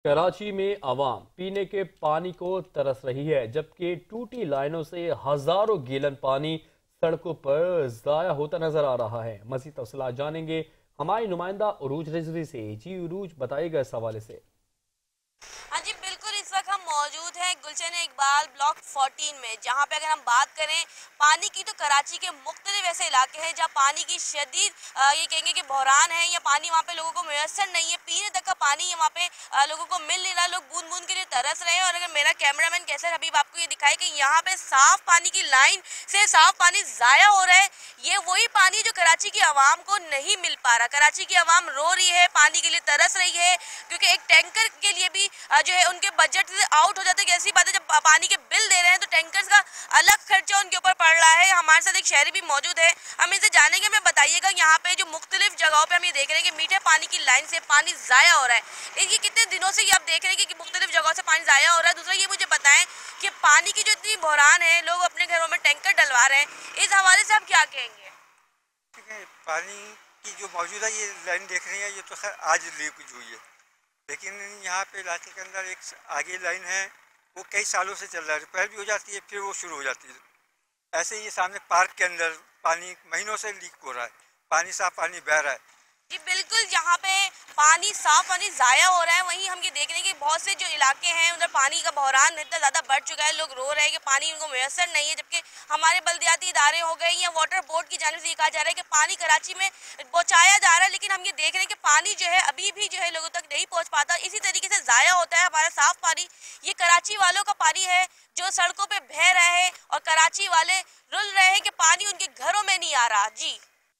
कराची में आवाम पीने के पानी को तरस रही है, जबकि टूटी लाइनों से हजारों गैलन पानी सड़कों पर जाया होता नजर आ रहा है। मजीद तफसीलात जानेंगे हमारे नुमाइंदा उरूज रिजवी से। जी उरूज, बताइएगा इस हवाले से। हाँ जी बिल्कुल, इस वक्त हम मौजूद हैं गुलशन इकबाल ब्लॉक 14 में, जहाँ पे अगर हम बात करें पानी की तो कराची के मुख्तलिफ ऐसे इलाके हैं जहाँ पानी की शदीद ये कहेंगे कि बहरान है, या पानी वहाँ पे लोगों को मैसर नहीं है, पीने तक का पानी वहाँ पे लोगों को मिल नहीं रहा, लोग बूंद बूंद के लिए तरस रहे हैं। और अगर मेरा कैमरामैन कैसर हबीब आपको ये दिखाए कि यहाँ पे साफ पानी की लाइन से साफ पानी जाया हो रहा है, ये वही पानी जो कराची की आवाम को नहीं मिल पा रहा। कराची की आवाम रो रही है, पानी के लिए तरस रही है, क्योंकि एक टैंकर के लिए भी जो है उनके बजट से आउट हो जाता है। ऐसी बात है, जब पानी के बिल दे रहे हैं तो टैंकर्स का अलग खर्चा उनके ऊपर पड़ रहा है। हमारे साथ एक शहरी भी मौजूद है, हम इनसे जानेंगे। हमें बताइएगा यहाँ पे जो मुख्तलिफ जगहों पे हम ये देख रहे हैं कि मीठे पानी की लाइन से पानी जाया हो रहा है, ये कितने दिनों से ये आप देख रहे हैं कि मुख्तलिफ जगहों से पानी जाया हो रहा है? दूसरा ये मुझे बताएं कि पानी की जो इतनी बहरान है, लोग अपने घरों में टैंकर डलवा रहे हैं, इस हवाले से आप क्या कहेंगे? ठीक है, पानी की जो मौजूदा ये लाइन देख रही है, ये तो खैर आज लीक हुई है, लेकिन यहाँ पे इलाके के अंदर एक आगे लाइन है, वो कई सालों से चल रहा है। रिपेयर भी हो जाती है, फिर वो शुरू हो जाती है। ऐसे ही ये सामने पार्क के अंदर पानी महीनों से लीक हो रहा है, पानी साफ पानी बह रहा है। जी बिल्कुल, यहाँ पे पानी साफ पानी जाया हो रहा है। वहीं हम ये देख रहे हैं कि बहुत से जो इलाके हैं उधर पानी का बहरान इतना ज़्यादा बढ़ चुका है, लोग रो रहे हैं कि पानी उनको मैसर नहीं है। जबकि हमारे बल्दियाती इदारे हो गए या वाटर बोर्ड की जानिब से ये कहा जा रहा है कि पानी कराची में पहुँचाया जा रहा है, लेकिन हम ये देख रहे हैं कि पानी जो है अभी भी जो है लोगों तक नहीं पहुँच पाता। इसी तरीके से जाया होता है हमारा साफ पानी। ये कराची वालों का पानी है जो सड़कों पर बह रहा है, और कराची वाले रुल रहे हैं कि पानी उनके घरों में नहीं आ रहा। जी